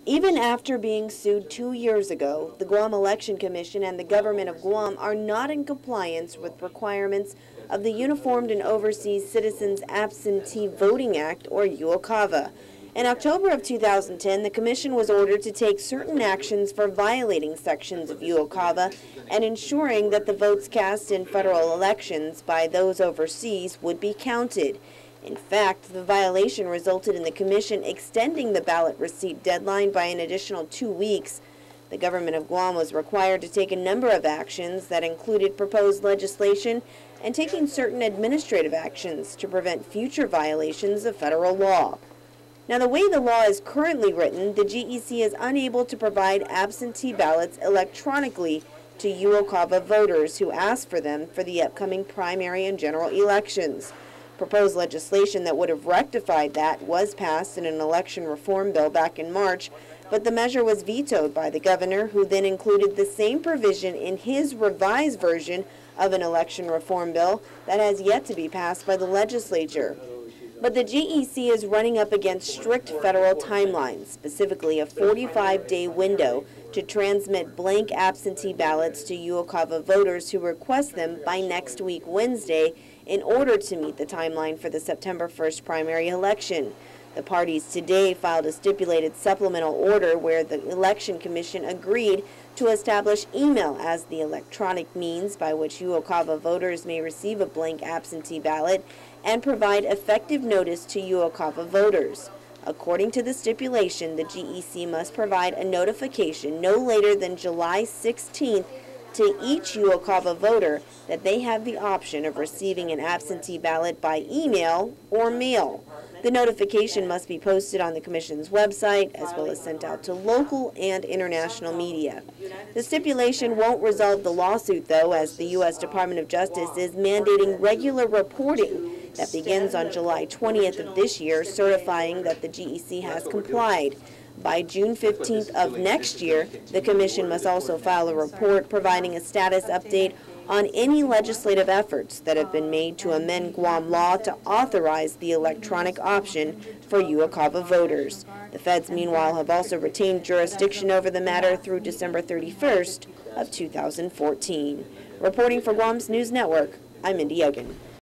Even after being sued 2 years ago, the Guam Election Commission and the government of Guam are not in compliance with requirements of the Uniformed and Overseas Citizens Absentee Voting Act, or UOCAVA. In October of 2010, the Commission was ordered to take certain actions for violating sections of UOCAVA and ensuring that the votes cast in federal elections by those overseas would be counted. In fact, the violation resulted in the Commission extending the ballot receipt deadline by an additional 2 weeks. The government of Guam was required to take a number of actions that included proposed legislation and taking certain administrative actions to prevent future violations of federal law. Now, the way the law is currently written, the GEC is unable to provide absentee ballots electronically to UOCAVA voters who ask for them for the upcoming primary and general elections. Proposed legislation that would have rectified that was passed in an election reform bill back in March, but the measure was vetoed by the governor, who then included the same provision in his revised version of an election reform bill that has yet to be passed by the legislature. But the GEC is running up against strict federal timelines, specifically a 45-day window to transmit blank absentee ballots to UOCAVA voters who request them by next week Wednesday in order to meet the timeline for the September 1st primary election. The parties today filed a stipulated supplemental order where the Election Commission agreed to establish email as the electronic means by which UOCAVA voters may receive a blank absentee ballot and provide effective notice to UOCAVA voters. According to the stipulation, the GEC must provide a notification no later than July 16th to each UOCAVA voter that they have the option of receiving an absentee ballot by email or mail. The notification must be posted on the Commission's website as well as sent out to local and international media. The stipulation won't resolve the lawsuit, though, as the U.S. Department of Justice is mandating regular reporting that begins on July 20th of this year, certifying that the GEC has complied. By June 15th of next year, the Commission must also file a report providing a status update on any legislative efforts that have been made to amend Guam law to authorize the electronic option for UOCAVA voters. The feds, meanwhile, have also retained jurisdiction over the matter through December 31st of 2014. Reporting for Guam's News Network, I'm Mindy Yogan.